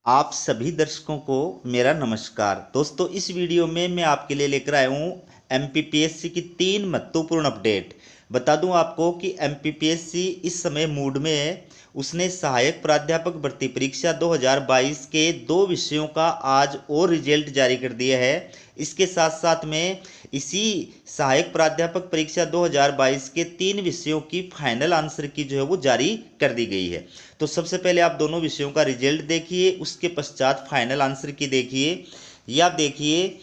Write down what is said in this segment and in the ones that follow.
आप सभी दर्शकों को मेरा नमस्कार। दोस्तों, इस वीडियो में मैं आपके लिए लेकर आया हूँ एमपीपीएससी की 3 महत्वपूर्ण अपडेट। बता दूं आपको कि एमपीपीएससी इस समय मूड में है। उसने सहायक प्राध्यापक भर्ती परीक्षा 2022 के 2 विषयों का आज और रिजल्ट जारी कर दिया है। इसके साथ साथ में इसी सहायक प्राध्यापक परीक्षा 2022 के 3 विषयों की फाइनल आंसर की जो है वो जारी कर दी गई है। तो सबसे पहले आप दोनों विषयों का रिजल्ट देखिए, उसके पश्चात फाइनल आंसर की देखिए। या आप देखिए,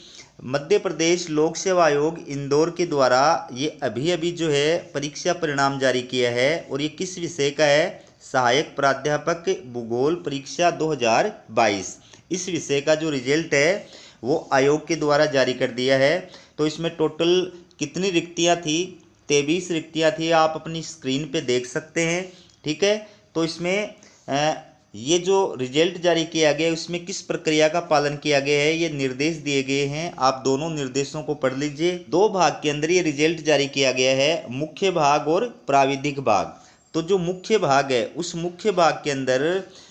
मध्य प्रदेश लोक सेवा आयोग इंदौर के द्वारा ये अभी अभी जो है परीक्षा परिणाम जारी किया है। और ये किस विषय का है? सहायक प्राध्यापक भूगोल परीक्षा 2022। इस विषय का जो रिजल्ट है वो आयोग के द्वारा जारी कर दिया है। तो इसमें टोटल कितनी रिक्तियां थी? 23 रिक्तियां थी, आप अपनी स्क्रीन पे देख सकते हैं। ठीक है। तो इसमें ये जो रिजल्ट जारी किया गया है उसमें किस प्रक्रिया का पालन किया गया है, ये निर्देश दिए गए हैं। आप दोनों निर्देशों को पढ़ लीजिए। 2 भाग के अंदर ये रिजल्ट जारी किया गया है, मुख्य भाग और प्राविधिक भाग। तो जो मुख्य भाग है उस मुख्य भाग के अंदर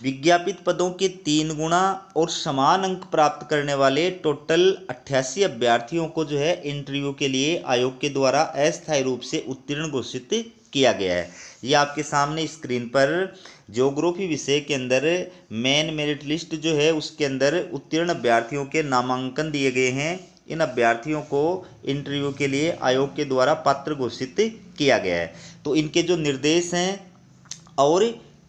विज्ञापित पदों के 3 गुना और समान अंक प्राप्त करने वाले टोटल 88 अभ्यर्थियों को जो है इंटरव्यू के लिए आयोग के द्वारा अस्थायी रूप से उत्तीर्ण घोषित किया गया है। ये आपके सामने स्क्रीन पर ज्योग्राफी विषय के अंदर मेन मेरिट लिस्ट जो है उसके अंदर उत्तीर्ण अभ्यर्थियों के नामांकन दिए गए हैं। इन अभ्यर्थियों को इंटरव्यू के लिए आयोग के द्वारा पात्र घोषित किया गया है। तो इनके जो निर्देश हैं और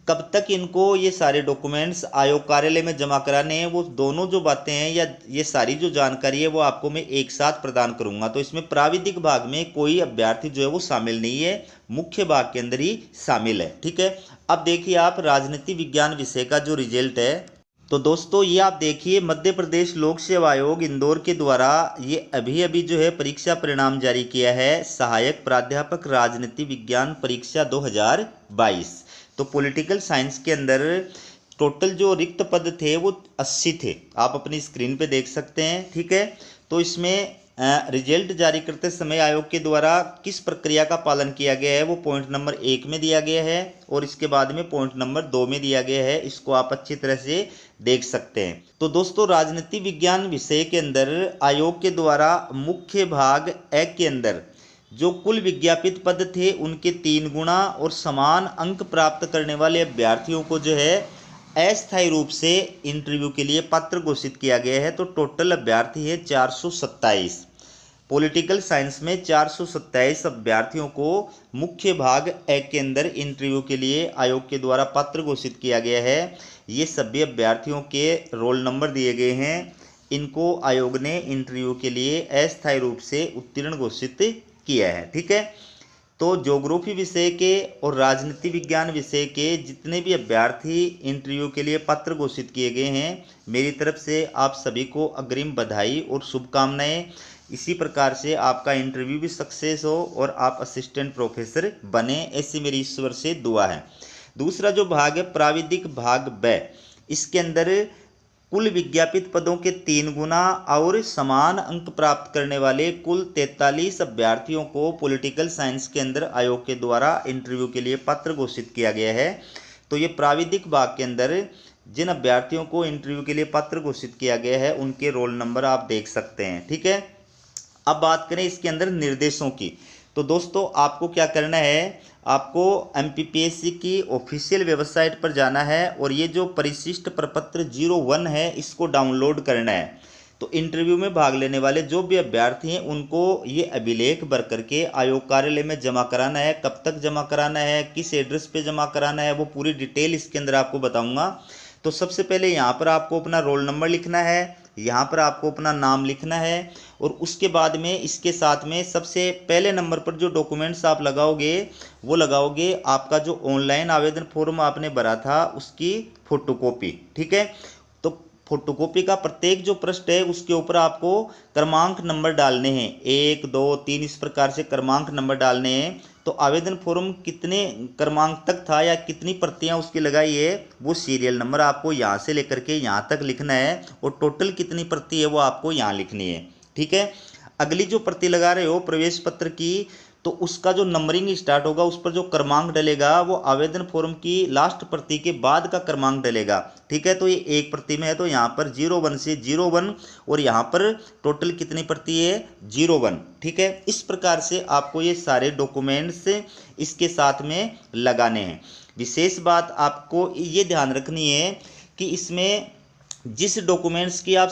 कब तक इनको ये सारे डॉक्यूमेंट्स आयोग कार्यालय में जमा कराने हैं, वो दोनों जो बातें हैं या ये सारी जो जानकारी है वो आपको मैं एक साथ प्रदान करूंगा। तो इसमें प्राविधिक भाग में कोई अभ्यर्थी जो है वो शामिल नहीं है, मुख्य भाग के अंदर ही शामिल है। ठीक है। अब देखिए आप राजनीति विज्ञान विषय का जो रिजल्ट है, तो दोस्तों ये आप देखिए मध्य प्रदेश लोक सेवा आयोग इंदौर के द्वारा ये अभी अभी जो है परीक्षा परिणाम जारी किया है, सहायक प्राध्यापक राजनीति विज्ञान परीक्षा 2022। तो पॉलिटिकल साइंस के अंदर टोटल जो रिक्त पद थे वो 80 थे, आप अपनी स्क्रीन पे देख सकते हैं। ठीक है। तो इसमें रिजल्ट जारी करते समय आयोग के द्वारा किस प्रक्रिया का पालन किया गया है वो पॉइंट नंबर 1 में दिया गया है और इसके बाद में पॉइंट नंबर 2 में दिया गया है। इसको आप अच्छी तरह से देख सकते हैं। तो दोस्तों, राजनीति विज्ञान विषय के अंदर आयोग के द्वारा मुख्य भाग ए के अंदर जो कुल विज्ञापित पद थे उनके 3 गुना और समान अंक प्राप्त करने वाले अभ्यर्थियों को जो है अस्थायी रूप से इंटरव्यू के लिए पात्र घोषित किया गया है। तो टोटल अभ्यर्थी है 427। पॉलिटिकल साइंस में 427 अभ्यर्थियों को मुख्य भाग ए के अंदर इंटरव्यू के लिए आयोग के द्वारा पात्र घोषित किया गया है। ये सभी अभ्यर्थियों के रोल नंबर दिए गए हैं। इनको आयोग ने इंटरव्यू के लिए अस्थायी रूप से उत्तीर्ण घोषित किया है। ठीक है। तो ज्योग्राफी विषय के और राजनीति विज्ञान विषय के जितने भी अभ्यर्थी इंटरव्यू के लिए पात्र घोषित किए गए हैं, मेरी तरफ से आप सभी को अग्रिम बधाई और शुभकामनाएं। इसी प्रकार से आपका इंटरव्यू भी सक्सेस हो और आप असिस्टेंट प्रोफेसर बने, ऐसी मेरी ईश्वर से दुआ है। दूसरा जो भाग है प्राविधिक भाग ब, इसके अंदर कुल विज्ञापित पदों के 3 गुना और समान अंक प्राप्त करने वाले कुल 43 अभ्यर्थियों को पॉलिटिकल साइंस के अंदर आयोग के द्वारा इंटरव्यू के लिए पात्र घोषित किया गया है। तो ये प्राविधिक भाग के अंदर जिन अभ्यर्थियों को इंटरव्यू के लिए पात्र घोषित किया गया है उनके रोल नंबर आप देख सकते हैं। ठीक है। अब बात करें इसके अंदर निर्देशों की, तो दोस्तों आपको क्या करना है, आपको एमपीपीएससी की ऑफिशियल वेबसाइट पर जाना है और ये जो परिशिष्ट प्रपत्र 01 है इसको डाउनलोड करना है। तो इंटरव्यू में भाग लेने वाले जो भी अभ्यर्थी हैं उनको ये अभिलेख भर करके आयोग कार्यालय में जमा कराना है। कब तक जमा कराना है, किस एड्रेस पे जमा कराना है, वो पूरी डिटेल इसके अंदर आपको बताऊंगा। तो सबसे पहले यहाँ पर आपको अपना रोल नंबर लिखना है, यहाँ पर आपको अपना नाम लिखना है और उसके बाद में इसके साथ में सबसे पहले नंबर पर जो डॉक्यूमेंट्स आप लगाओगे वो लगाओगे आपका जो ऑनलाइन आवेदन फॉर्म आपने भरा था उसकी फोटोकॉपी। ठीक है। तो फोटोकॉपी का प्रत्येक जो पृष्ठ है उसके ऊपर आपको क्रमांक नंबर डालने हैं, 1 2 3 इस प्रकार से क्रमांक नंबर डालने हैं। तो आवेदन फॉर्म कितने क्रमांक तक था या कितनी प्रतियां उसकी लगाई है वो सीरियल नंबर आपको यहाँ से लेकर के यहाँ तक लिखना है और टोटल कितनी प्रति है वो आपको यहाँ लिखनी है। ठीक है। अगली जो प्रति लगा रहे हो प्रवेश पत्र की, तो उसका जो नंबरिंग स्टार्ट होगा उस पर जो क्रमांक डलेगा वो आवेदन फॉर्म की लास्ट प्रति के बाद का क्रमांक डलेगा। ठीक है, तो ये एक प्रति में है तो यहाँ पर 01 से 01 और यहाँ पर टोटल कितनी प्रति है 01। ठीक है, इस प्रकार से आपको ये सारे डॉक्यूमेंट्स इसके साथ में लगाने हैं। विशेष बात आपको ये ध्यान रखनी है कि इसमें जिस डॉक्यूमेंट्स की आप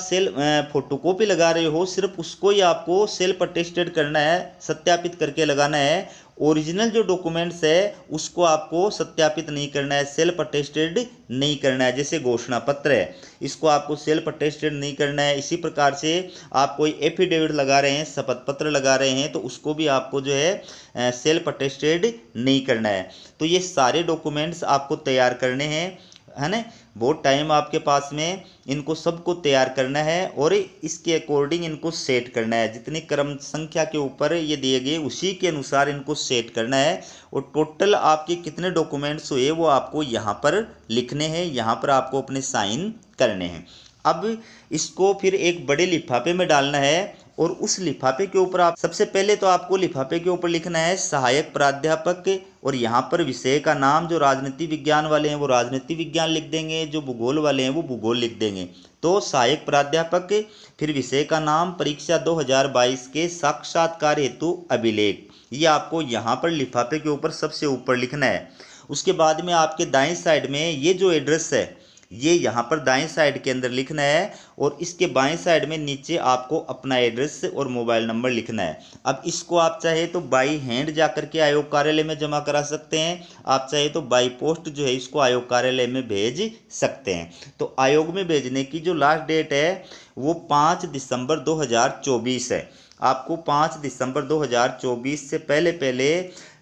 फोटोकॉपी लगा रहे हो सिर्फ उसको ही आपको सेल्फ अटेस्टेड करना है, सत्यापित करके लगाना है। ओरिजिनल जो डॉक्यूमेंट्स है उसको आपको सत्यापित नहीं करना है, सेल्फ अटेस्टेड नहीं करना है। जैसे घोषणा पत्र है, इसको आपको सेल्फ अटेस्टेड नहीं करना है। इसी प्रकार से आप कोई एफिडेविट लगा रहे हैं, शपथ पत्र लगा रहे हैं, तो उसको भी आपको जो है सेल्फ अटेस्टेड नहीं करना है। तो ये सारे डॉक्यूमेंट्स आपको तैयार करने हैं, है ना। बहुत टाइम आपके पास में इनको सबको तैयार करना है और इसके अकॉर्डिंग इनको सेट करना है। जितनी क्रम संख्या के ऊपर ये दिए गए उसी के अनुसार इनको सेट करना है। और टोटल आपके कितने डॉक्यूमेंट्स हुए वो आपको यहाँ पर लिखने हैं, यहाँ पर आपको अपने साइन करने हैं। अब इसको फिर एक बड़े लिफाफे में डालना है और उस लिफाफे के ऊपर आप सबसे पहले तो आपको लिफाफे के ऊपर लिखना है सहायक प्राध्यापक, और यहाँ पर विषय का नाम जो राजनीति विज्ञान वाले हैं वो राजनीति विज्ञान लिख देंगे, जो भूगोल वाले हैं वो भूगोल लिख देंगे। तो सहायक प्राध्यापक, फिर विषय का नाम, परीक्षा 2022 के साक्षात्कार हेतु अभिलेख, ये आपको यहाँ पर लिफाफे के ऊपर सबसे ऊपर लिखना है। उसके बाद में आपके दाएं साइड में ये जो एड्रेस है ये यहाँ पर दाएं साइड के अंदर लिखना है और इसके बाएं साइड में नीचे आपको अपना एड्रेस और मोबाइल नंबर लिखना है। अब इसको आप चाहे तो बाई हैंड जा करके आयोग कार्यालय में जमा करा सकते हैं, आप चाहे तो बाई पोस्ट जो है इसको आयोग कार्यालय में भेज सकते हैं। तो आयोग में भेजने की जो लास्ट डेट है वो 5 दिसंबर 2024 है। आपको 5 दिसंबर 2024 से पहले पहले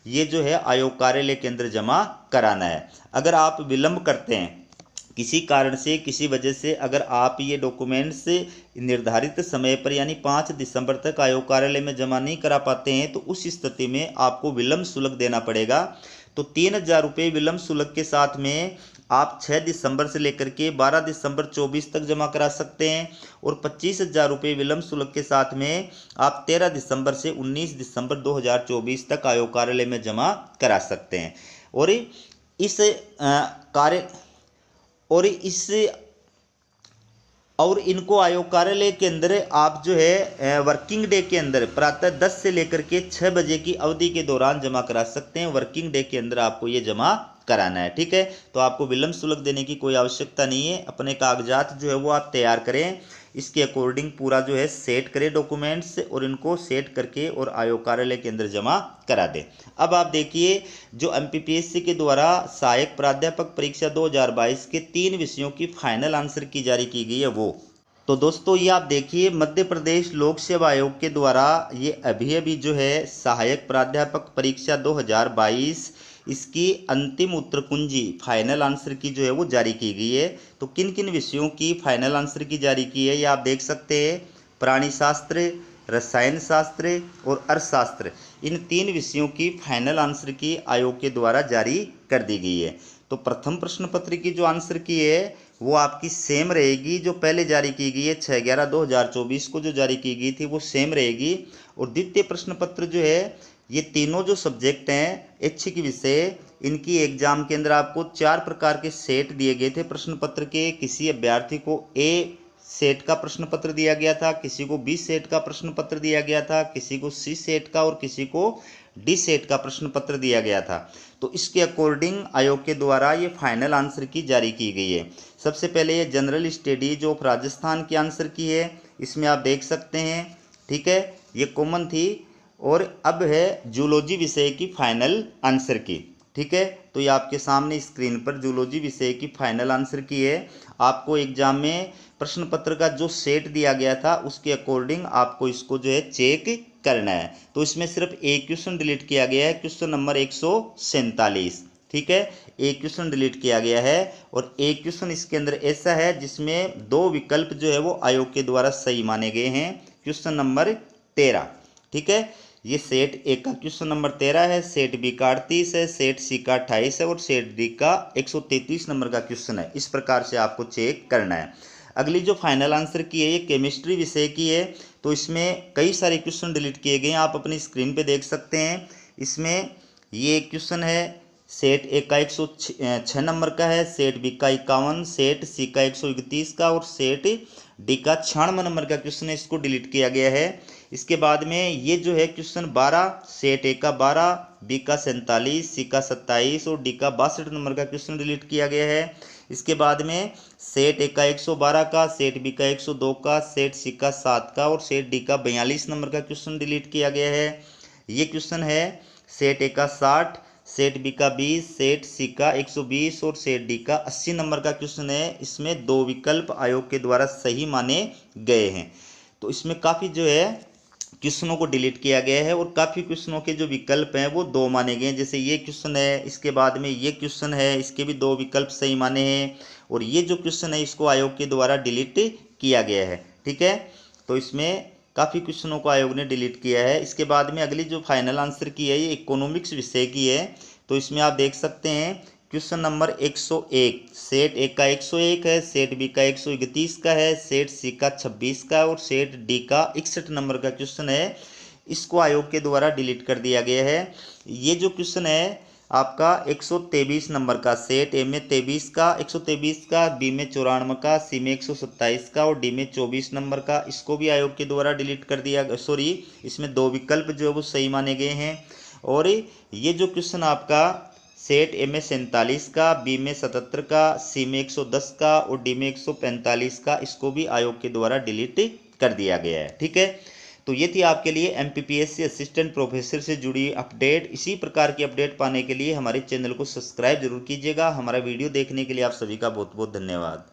ये जो है आयोग कार्यालय के अंदर जमा कराना है। अगर आप विलंब करते हैं किसी कारण से, किसी वजह से, अगर आप ये डॉक्यूमेंट्स निर्धारित समय पर यानी 5 दिसंबर तक आयोग कार्यालय में जमा नहीं करा पाते हैं तो उस स्थिति में आपको विलंब शुल्क देना पड़ेगा। तो 3000 रुपये विलंब शुल्क के साथ में आप 6 दिसंबर से लेकर के 12 दिसंबर 24 तक जमा करा सकते हैं और 25,000 रुपये विलंब शुल्क के साथ में आप 13 दिसंबर से 19 दिसंबर 2024 तक आयोग कार्यालय में जमा करा सकते हैं। और इस कार्य और इनको आयोग कार्यालय के अंदर आप जो है वर्किंग डे के अंदर प्रातः 10 से लेकर के 6 बजे की अवधि के दौरान जमा करा सकते हैं। वर्किंग डे के अंदर आपको ये जमा कराना है। ठीक है, तो आपको विलंब शुल्क देने की कोई आवश्यकता नहीं है। अपने कागजात जो है वो आप तैयार करें, इसके अकॉर्डिंग पूरा जो है सेट करें डॉक्यूमेंट्स और इनको सेट करके और आयोग कार्यालय के अंदर जमा करा दें। अब आप देखिए जो एमपीपीएससी के द्वारा सहायक प्राध्यापक परीक्षा 2022 के 3 विषयों की फाइनल आंसर की जारी की गई है वो। तो दोस्तों ये आप देखिए मध्य प्रदेश लोक सेवा आयोग के द्वारा ये अभी जो है सहायक प्राध्यापक परीक्षा 2022 इसकी अंतिम उत्तर कुंजी फाइनल आंसर की जो है वो जारी की गई है। तो किन किन विषयों की फाइनल आंसर की जारी की है ये आप देख सकते हैं। प्राणी शास्त्र, रसायन शास्त्र और अर्थशास्त्र, इन 3 विषयों की फाइनल आंसर की आयोग के द्वारा जारी कर दी गई है। तो प्रथम प्रश्न पत्र की जो आंसर की है वो आपकी सेम रहेगी जो पहले जारी की गई है 6/11/2024 को जो जारी की गई थी वो सेम रहेगी। और द्वितीय प्रश्न पत्र जो है ये तीनों जो सब्जेक्ट हैं ऐच्छिक विषय, इनकी एग्जाम के अंदर आपको 4 प्रकार के सेट दिए गए थे प्रश्न पत्र के। किसी अभ्यर्थी को ए सेट का प्रश्न पत्र दिया गया था, किसी को बी सेट का प्रश्न पत्र दिया गया था, किसी को सी सेट का और किसी को डी सेट का प्रश्न पत्र दिया गया था। तो इसके अकॉर्डिंग आयोग के द्वारा ये फाइनल आंसर की जारी की गई है। सबसे पहले ये जनरल स्टडी जो राजस्थान की आंसर की है, इसमें आप देख सकते हैं। ठीक है, ये कॉमन थी। और अब है जूलॉजी विषय की फाइनल आंसर की। ठीक है, तो ये आपके सामने स्क्रीन पर जूलॉजी विषय की फाइनल आंसर की है। आपको एग्जाम में प्रश्न पत्र का जो सेट दिया गया था उसके अकॉर्डिंग आपको इसको जो है चेक करना है। तो इसमें सिर्फ एक क्वेश्चन डिलीट किया गया है, क्वेश्चन नंबर 147। ठीक है, एक क्वेश्चन डिलीट किया गया है और एक क्वेश्चन इसके अंदर ऐसा है जिसमें 2 विकल्प जो है वो आयोग के द्वारा सही माने गए हैं। Question number 13। ठीक है, ये सेट ए का क्वेश्चन नंबर 13 है, सेट बी का 38 है, सेट सी का 28 है और सेट डी का 133 नंबर का क्वेश्चन है। इस प्रकार से आपको चेक करना है। अगली जो फाइनल आंसर की है ये केमिस्ट्री विषय की है। तो इसमें कई सारे क्वेश्चन डिलीट किए गए हैं, आप अपनी स्क्रीन पे देख सकते हैं। इसमें ये क्वेश्चन है सेट ए का 106 नंबर का है, सेट बी का 51, सेट सी का 131 का और सेट डी का 96 नंबर का क्वेश्चन है, इसको डिलीट किया गया है। इसके बाद में ये जो है क्वेश्चन 12, सेट ए का 12, बी का 47, सी का 27 और डी का 62 नंबर का क्वेश्चन डिलीट किया गया है। इसके बाद में सेट ए का 112 का, सेट बी का 102 का, सेट सी का 7 का और सेट डी का 42 नंबर का क्वेश्चन डिलीट किया गया है। ये क्वेश्चन है सेट ए का 60, सेट बी का 20, सेट सी का 120 और सेट डी का 80 नंबर का क्वेश्चन है। इसमें 2 विकल्प आयोग के द्वारा सही माने गए हैं। तो इसमें काफ़ी जो है क्वेश्चनों को डिलीट किया गया है और काफ़ी क्वेश्चनों के जो विकल्प हैं वो 2 माने गए हैं। जैसे ये क्वेश्चन है, इसके बाद में ये क्वेश्चन है, इसके भी 2 विकल्प सही माने हैं और ये जो क्वेश्चन है इसको आयोग के द्वारा डिलीट किया गया है। ठीक है, तो इसमें काफ़ी क्वेश्चनों को आयोग ने डिलीट किया है। इसके बाद में अगली जो फाइनल आंसर की है ये इकोनॉमिक्स विषय की है। तो इसमें आप देख सकते हैं क्वेश्चन नंबर 101, सेट ए का 101 है, सेट बी का 131 का है, सेट सी का 26 का और सेट डी का 61 नंबर का क्वेश्चन है। इसको आयोग के द्वारा डिलीट कर दिया गया है। ये जो क्वेश्चन है आपका 123 नंबर का, सेट ए में 23 का, 123 का, बी में 94 का, सी में 127 का और डी में 24 नंबर का, इसको भी आयोग के द्वारा डिलीट कर दिया। सॉरी, इसमें 2 विकल्प जो है वो सही माने गए हैं। और ये जो क्वेश्चन आपका सेट ए में 47 का, बी में 77 का, सी में 110 का और डी में 145 का, इसको भी आयोग के द्वारा डिलीट कर दिया गया है। ठीक है, तो ये थी आपके लिए एमपीपीएससी असिस्टेंट प्रोफेसर से जुड़ी अपडेट। इसी प्रकार की अपडेट पाने के लिए हमारे चैनल को सब्सक्राइब जरूर कीजिएगा। हमारा वीडियो देखने के लिए आप सभी का बहुत बहुत धन्यवाद।